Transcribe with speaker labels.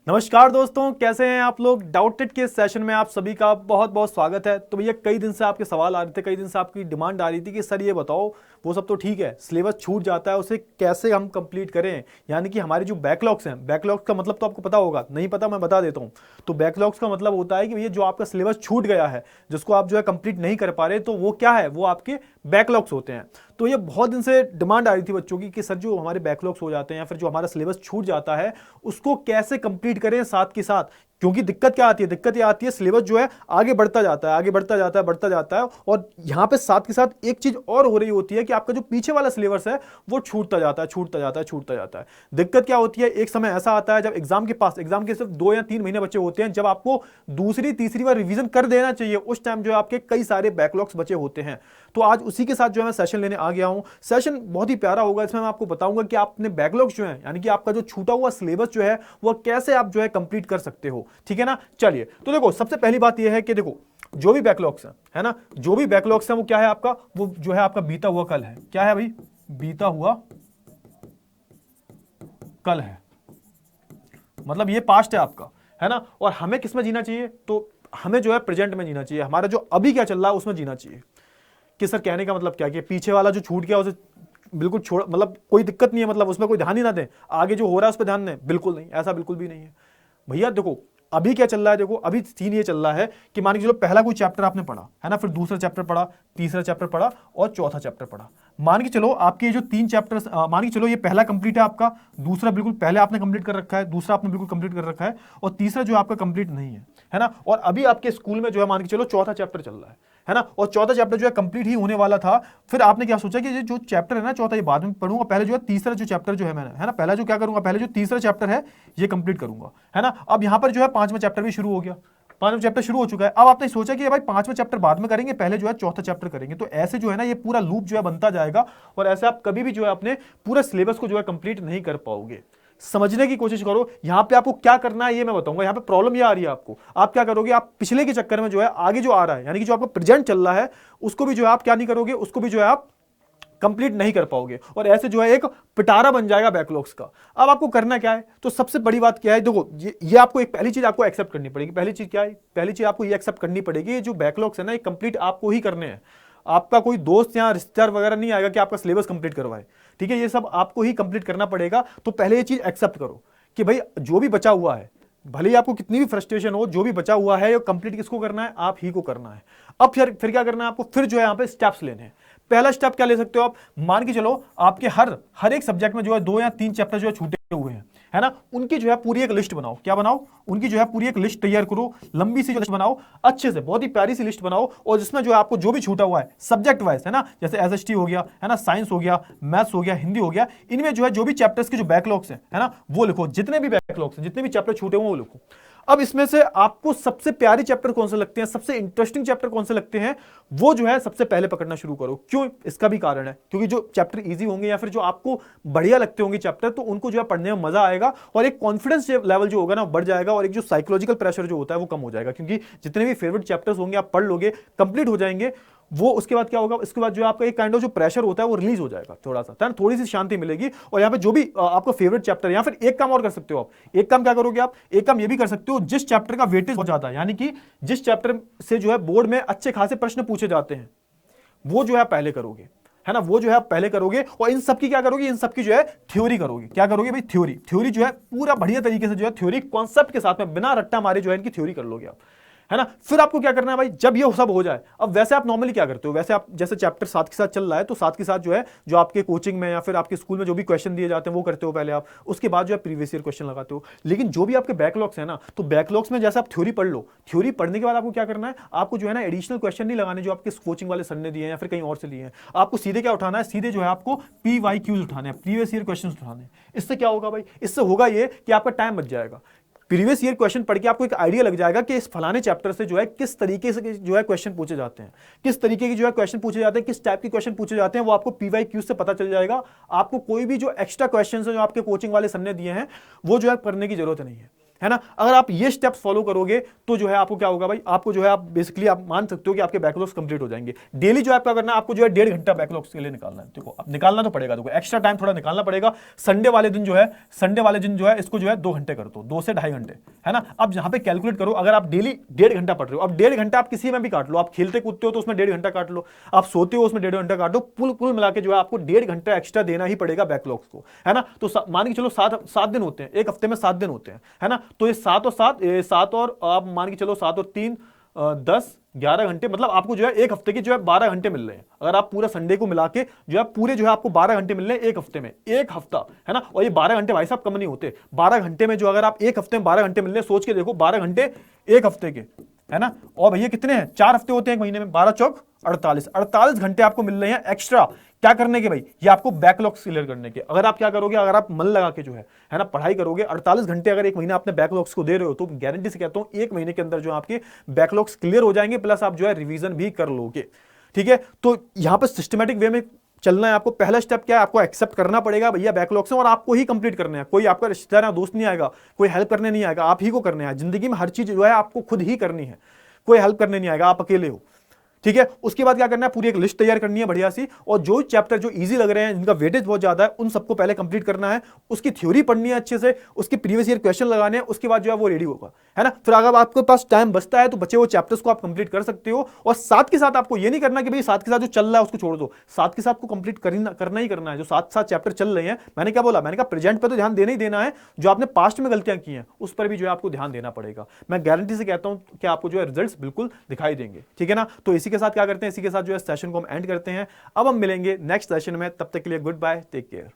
Speaker 1: नमस्कार दोस्तों, कैसे हैं आप लोग। डाउटेड के सेशन में आप सभी का बहुत बहुत स्वागत है। तो भैया कई दिन से आपके सवाल आ रहे थे, कई दिन से आपकी डिमांड आ रही थी कि सर ये बताओ, वो सब तो ठीक है, सिलेबस छूट जाता है, उसे कैसे हम कंप्लीट करें। यानी कि हमारे जो बैकलॉग्स हैं, बैकलॉग्स का मतलब तो आपको पता होगा, नहीं पता मैं बता देता हूँ। तो बैकलॉग्स का मतलब होता है कि भैया जो आपका सिलेबस छूट गया है, जिसको आप जो है कंप्लीट नहीं कर पा रहे, तो वो क्या है, वो आपके बैकलॉग्स होते हैं। तो ये बहुत दिन से डिमांड आ रही थी बच्चों की कि सर जो हमारे बैकलॉग्स हो जाते हैं या फिर जो हमारा सिलेबस छूट जाता है, उसको कैसे कंप्लीट करें साथ के साथ। क्योंकि दिक्कत क्या आती है, दिक्कत ये आती है सिलेबस जो है आगे बढ़ता जाता है, आगे बढ़ता जाता है, बढ़ता जाता है। और यहां पे साथ के साथ एक चीज और हो रही होती है कि आपका जो पीछे वाला सिलेबस है वो छूटता जाता है, छूटता जाता है, छूटता जाता है। दिक्कत क्या होती है, एक समय ऐसा आता है जब एग्जाम के पास, एग्जाम के सिर्फ 2 या 3 महीने बचे होते हैं, जब आपको दूसरी तीसरी बार रिवीजन कर देना चाहिए, उस टाइम जो है आपके कई सारे बैकलॉग्स बचे होते हैं। तो आज उसी के साथ जो है मैं सेशन लेने आ गया हूं। सेशन बहुत ही प्यारा होगा, इसमें मैं आपको बताऊंगा कि आप अपने बैकलॉग्स जो है, यानी कि आपका जो छूटा हुआ सिलेबस जो है वो कैसे आप जो है कंप्लीट कर सकते हो। ठीक है ना। चलिए, तो देखो सबसे पहली बात यह है कि देखो जो भी बैकलॉग्स है ना, जो भी बैकलॉग्स है वो क्या है आपका, वो जो है आपका बीता हुआ कल है। क्या है भाई, बीता हुआ कल है। मतलब ये पास्ट है आपका, है ना। और हमें किस में जीना चाहिए, तो हमें जो है प्रेजेंट में जीना चाहिए। हमारा जो अभी क्या चल रहा है उसमें जीना चाहिए। कि सर कहने का मतलब क्या, कि पीछे वाला जो छूट गया उसे बिल्कुल छोड़, मतलब कोई दिक्कत नहीं है, मतलब उसमें कोई ध्यान ही ना दें, आगे जो हो रहा है उस पर ध्यान दें, बिल्कुल नहीं, ऐसा बिल्कुल भी नहीं है भैया। देखो अभी क्या चल रहा है, देखो अभी सीन ये चल रहा है कि मान के चलो पहला कोई चैप्टर आपने पढ़ा है ना, फिर दूसरा चैप्टर पढ़ा, तीसरा चैप्टर पढ़ा और चौथा चैप्टर पढ़ा। मान के चलो आपके जो 3 चैप्टर्स, मान के चलो ये पहला कंप्लीट है आपका, दूसरा बिल्कुल पहले आपने कंप्लीट कर रखा है, दूसरा आपने बिल्कुल कंप्लीट कर रखा है, और तीसरा जो आपका कंप्लीट नहीं है ना। और अभी आपके स्कूल में जो है मान के चलो चौथा चैप्टर चल रहा है ना, और चौथा चैप्टर जो है कंप्लीट ही होने वाला था। फिर आपने क्या सोचा कि ये जो चैप्टर है ना चौथा, ये बाद में पढ़ूंगा, पहले जो है तीसरा जो चैप्टर जो है मैंने, है ना, पहला जो क्या करूंगा, पहले जो तीसरा चैप्टर है ये कंप्लीट करूंगा, है ना। अब यहां पर जो है पांचवा चैप्टर भी शुरू हो गया, पांचवा चैप्टर शुरू हो चुका है। अब आपने सोचा कि भाई पांचवा चैप्टर बाद में करेंगे, पहले जो है चौथा चैप्टर करेंगे। तो ऐसे जो है ना ये पूरा लूप जो है बनता जाएगा, और ऐसे आप कभी भी जो है अपने पूरे सिलेबस को जो है कंप्लीट नहीं कर पाओगे। समझने की कोशिश करो, यहां पे आपको क्या करना है ये मैं बताऊंगा। यहां पे प्रॉब्लम ये आ रही है आपको, आप क्या करोगे, आप पिछले के चक्कर में जो है आगे जो आ रहा है, यानी कि जो आपका प्रेजेंट चल रहा है उसको भी जो है आप क्या नहीं करोगे, उसको भी जो है आप कंप्लीट नहीं कर पाओगे, और ऐसे जो है एक पिटारा बन जाएगा बैकलॉग्स का। अब आपको करना क्या है, तो सबसे बड़ी बात क्या है, देखो ये आपको एक पहली चीज आपको एक्सेप्ट करनी पड़ेगी। पहली चीज क्या है, पहली चीज आपको ये एक्सेप्ट करनी पड़ेगी, ये जो बैकलॉग्स है ना ये कंप्लीट आपको ही करने हैं। आपका कोई दोस्त या रिश्तेदार वगैरह नहीं आएगा कि आपका सिलेबस कंप्लीट करवाए। ठीक है, ये सब आपको ही कंप्लीट करना पड़ेगा। तो पहले ये चीज एक्सेप्ट करो कि भाई जो भी बचा हुआ है, भले ही आपको कितनी भी फ्रस्ट्रेशन हो, जो भी बचा हुआ है ये कंप्लीट किसको करना है, आप ही को करना है। अब फिर क्या करना है आपको, फिर जो है यहाँ पे स्टेप्स लेने हैं। पहला स्टेप क्या ले सकते हो आप, मान के चलो आपके हर एक सब्जेक्ट में जो है 2 या 3 चैप्टर जो है छूटे हुए हैं, है ना, उनकी जो है पूरी एक लिस्ट बनाओ। क्या बनाओ, उनकी जो है पूरी एक लिस्ट तैयार करो, लंबी सी जो लिस्ट बनाओ, अच्छे से बहुत ही प्यारी सी लिस्ट बनाओ, और जिसमें जो है आपको जो भी छूटा हुआ है सब्जेक्ट वाइज, है ना, जैसे एसएसटी हो गया, है ना, साइंस हो गया, मैथ्स हो गया, हिंदी हो गया, इनमें जो है जो भी चैप्टर्स के जो बैकलॉग्स है ना, वो लिखो। जितने भी बैकलॉग्स हैं, जितने भी चैप्टर छूटे हुए वो लिखो। अब इसमें से आपको सबसे प्यारे चैप्टर कौन से लगते हैं, सबसे इंटरेस्टिंग चैप्टर कौन से लगते हैं, वो जो है सबसे पहले पकड़ना शुरू करो। क्यों, इसका भी कारण है, क्योंकि जो चैप्टर इजी होंगे या फिर जो आपको बढ़िया लगते होंगे चैप्टर, तो उनको जो है पढ़ने में मजा आएगा, और एक कॉन्फिडेंस लेवल जो होगा ना बढ़ जाएगा, और एक जो साइकोलॉजिकल प्रेशर जो होता है वो कम हो जाएगा। क्योंकि जितने भी फेवरेट चैप्टर्स होंगे आप पढ़ लोगे, कंप्लीट हो जाएंगे वो, उसके बाद क्या होगा, उसके बाद जो आपका एक काइंड ऑफ जो प्रेशर होता है वो रिलीज हो जाएगा थोड़ा सा, तो थोड़ी सी शांति मिलेगी। और यहाँ पे जो भी आपका फेवरेट चैप्टर है, या फिर एक काम और कर सकते हो आप, एक काम क्या करोगे आप, एक काम ये भी कर सकते हो, जिस चैप्टर का वेटेज बहुत ज्यादा है, यानी कि जिस चैप्टर से जो है बोर्ड में अच्छे खासे प्रश्न पूछे जाते हैं, वो जो है पहले करोगे, है ना, वो जो है आप पहले करोगे। और इन सब की क्या करोगे, इन सब की जो है थ्योरी करोगे। क्या करोगे भाई, थ्योरी। थ्योरी जो है पूरा बढ़िया तरीके से जो है थ्योरी कॉन्सेप्ट के साथ में बिना रट्टा मारे जो है इनकी थ्योरी कर लोगे आप, है ना। फिर आपको क्या करना है भाई, जब ये सब हो जाए, अब वैसे आप नॉर्मली क्या करते हो, वैसे आप जैसे चैप्टर साथ के साथ चल रहा है, तो साथ के साथ जो है जो आपके कोचिंग में या फिर आपके स्कूल में जो भी क्वेश्चन दिए जाते हैं वो करते हो पहले आप, उसके बाद जो है प्रीवियस ईयर क्वेश्चन लगाते हो। लेकिन जो भी आपके बैकलॉग्स है ना, तो बैकलॉग्स में जैसे आप थ्योरी पढ़ लो, थ्योरी पढ़ने के बाद आपको क्या करना है, आपको जो है ना एडिशनल क्वेश्चन नहीं लगाने जो आपके कोचिंग वाले सर ने दिए हैं या फिर कहीं और से लिए हैं। आपको सीधे क्या उठाना है, सीधे जो है आपको PYQs उठाने हैं, प्रीवियस ईयर क्वेश्चन उठाने हैं। इससे क्या होगा भाई, इससे होगा ये कि आपका टाइम बच जाएगा। प्रीवियस ईयर क्वेश्चन पढ़ के आपको एक आइडिया लग जाएगा कि इस फलाने चैप्टर से जो है किस तरीके से जो है क्वेश्चन पूछे जाते हैं, किस तरीके के जो है क्वेश्चन पूछे जाते हैं, किस टाइप के क्वेश्चन पूछे जाते हैं, वो आपको PYQ से पता चल जाएगा। आपको कोई भी जो एक्स्ट्रा क्वेश्चन है जो आपके कोचिंग वाले सर ने दिए हैं वो जो है करने की जरूरत नहीं है। है ना। अगर आप ये स्टेप्स फॉलो करोगे तो जो है आपको क्या होगा भाई, आपको जो है आप बेसिकली आप मान सकते हो कि आपके बैकलॉग्स कंप्लीट हो जाएंगे। डेली जो आपका करना है, आपको जो है 1.5 घंटा बैकलॉग्स के लिए निकालना है। देखो अब निकालना तो पड़ेगा, देखो एक्स्ट्रा टाइम थोड़ा निकालना पड़ेगा। संडे वाले दिन जो है इसको जो है 2 घंटे कर दो, 2 से 2.5 घंटे, है ना। अब यहाँ पे कैलकुलेट करो, अगर आप डेली 1.5 घंटा पढ़ रहे हो, अब 1.5 घंटा आप किसी में भी काट लो, आप खेलते कूदते हो तो उसमें 1.5 घंटा काट लो, आप सोते हो उसमें 1.5 घंटा काट दो, कुल मिला के जो है आपको 1.5 घंटा एक्स्ट्रा देना ही पड़ेगा बैकलॉग्स को, है ना। तो मान के चलो 7 दिन होते हैं, एक हफ्ते में 7 दिन होते हैं, है ना। तो ये 7 और आप मान के चलो 7 और 3 10 11 घंटे, मतलब आपको जो है एक हफ्ते के जो है 12 घंटे मिल रहे हैं। अगर आप पूरा संडे को मिला के जो है पूरे जो है आपको 12 घंटे मिल रहे हैं एक हफ्ते में, एक हफ्ता, है ना। और ये 12 घंटे भाई साहब कम नहीं होते। 12 घंटे में जो अगर आप एक हफ्ते में 12 घंटे मिल रहे हैं, सोच के देखो 12 घंटे एक हफ्ते के, है ना। और भैया कितने हैं, 4 हफ्ते होते हैं एक महीने में, 12 चौक 48 घंटे आपको मिल रहे हैं एक्स्ट्रा। क्या करने के भाई, ये आपको बैकलॉग्स क्लियर करने के। अगर आप क्या करोगे, अगर आप मन लगा के जो है ना पढ़ाई करोगे, 48 घंटे अगर एक महीना आपने बैकलॉग्स को दे रहे हो, तो गारंटी से कहता हूं एक महीने के अंदर जो आपके बैकलॉग्स क्लियर हो जाएंगे, प्लस आप जो है रिवीजन भी कर लोगे, ठीक है। तो यहां पर सिस्टमैटिक वे में चलना है आपको। पहला स्टेप क्या है, आपको एक्सेप्ट करना पड़ेगा भैया बैकलॉग्स हैं और आपको ही कंप्लीट करने हैं। कोई आपका रिश्तेदार या दोस्त नहीं आएगा, कोई हेल्प करने नहीं आएगा, आप ही को करने हैं। जिंदगी में हर चीज जो है आपको खुद ही करनी है, कोई हेल्प करने नहीं आएगा, आप अकेले हो, ठीक है। उसके बाद क्या करना है, पूरी एक लिस्ट तैयार करनी है बढ़िया सी, और जो चैप्टर जो इजी लग रहे हैं, जिनका वेटेज बहुत ज्यादा है, उन सबको पहले कंप्लीट करना है। उसकी थ्योरी पढ़नी है अच्छे से, उसके प्रीवियस ईयर क्वेश्चन लगाने हैं, उसके बाद जो है वो रेडी होगा, है ना। फिर अगर आपके पास टाइम बचता है तो बचे वो चैप्टर्स को आप कंप्लीट कर सकते हो। और साथ के साथ आपको ये नहीं करना कि भाई साथ के साथ जो चल रहा है उसको छोड़ दो, साथ के साथ को कंप्लीट करना ही करना है। जो साथ साथ चैप्टर चल रहे हैं, मैंने क्या बोला, मैंने कहा प्रेजेंट पर तो ध्यान देना ही देना है, जो आपने पास्ट में गलतियां की हैं उस पर भी जो है आपको ध्यान देना पड़ेगा। मैं गारंटी से कहता हूं कि आपको जो है रिजल्ट्स बिल्कुल दिखाई देंगे, ठीक है ना। तो इसी के साथ क्या करते हैं, इसी के साथ जो है सेशन को हम एंड करते हैं। अब हम मिलेंगे नेक्स्ट सेशन में, तब तक के लिए गुड बाय, टेक केयर।